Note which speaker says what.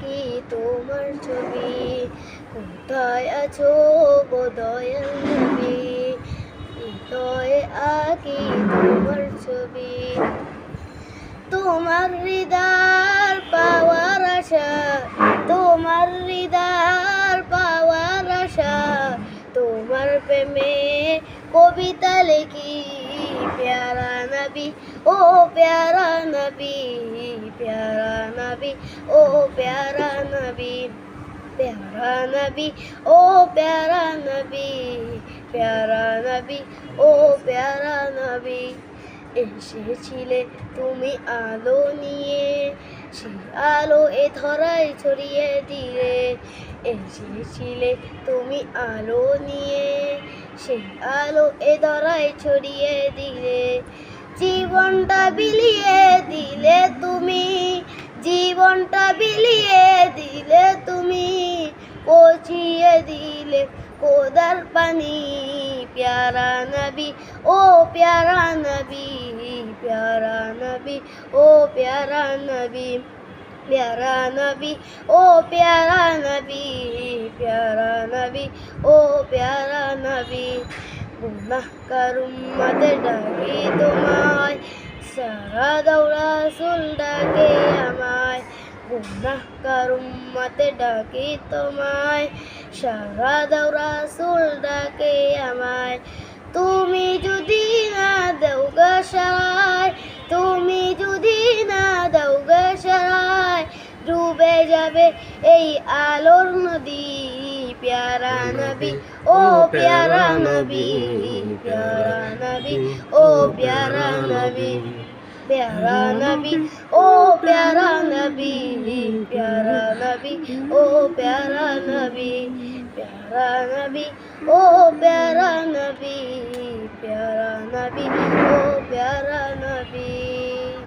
Speaker 1: কি তোমার ছবি, কোথায় আছো গো দয়াল নবী, হৃদয়ে আঁকি তোমার ছবি। তোমার হৃদয় পাওয়ার আশা, তোমার হৃদয় পাওয়ার আশা, তোমার প্রেমে কবিতা লিখি। প্যারা নবী ও প্যারা নবী, প্যারা নবী ও প্যারা নবী, প্যারা নবী ও প্যারা নবী, প্যারা নবী ও প্যারা নবী। এসেছিলে তুমি আলো নিয়ে, সেই আলো এ ধরায় ছড়িয়ে দিয়ে। এসেছিলে তুমি আলো নিয়ে, সেই আলো এ ধরায় ছড়িয়ে দিলে। জীবনটা বিলিয়ে দিলে তুমি, জীবনটা বিলিয়ে দিলে তুমি, পৌঁছিয়ে দিলে খোদার পানি। প্যারা নবী ও প্যারা নবী, প্যারা নবী ও প্যারা নবী, প্যারা নবী ও প্যারা নবী, প্যারা নবী ও প্যারা নবী। গুনাহগার উম্মত ডাকে তোমায়, সারা দাও রাসূল ডাকে আমায়। গুনাহগার উম্মত ডাকে তোমায়, সারা দাও রাসূল ডাকে আমায়। তুমি যদি না দাও গো সারায়, তুমি যদি না দাও গো সারায়, ডুবে যাবে এই আলোর নদী। প্যারা নবী ও প্যারা নবী, প্যারা নবী ও প্যারা নবী, প্যারা নবী ও প্যারা নবী, প্যারা নবী ও প্যারা নবী, প্যারা নবী ও প্যারা নবী, প্যারা নবী ও প্যারা নবী।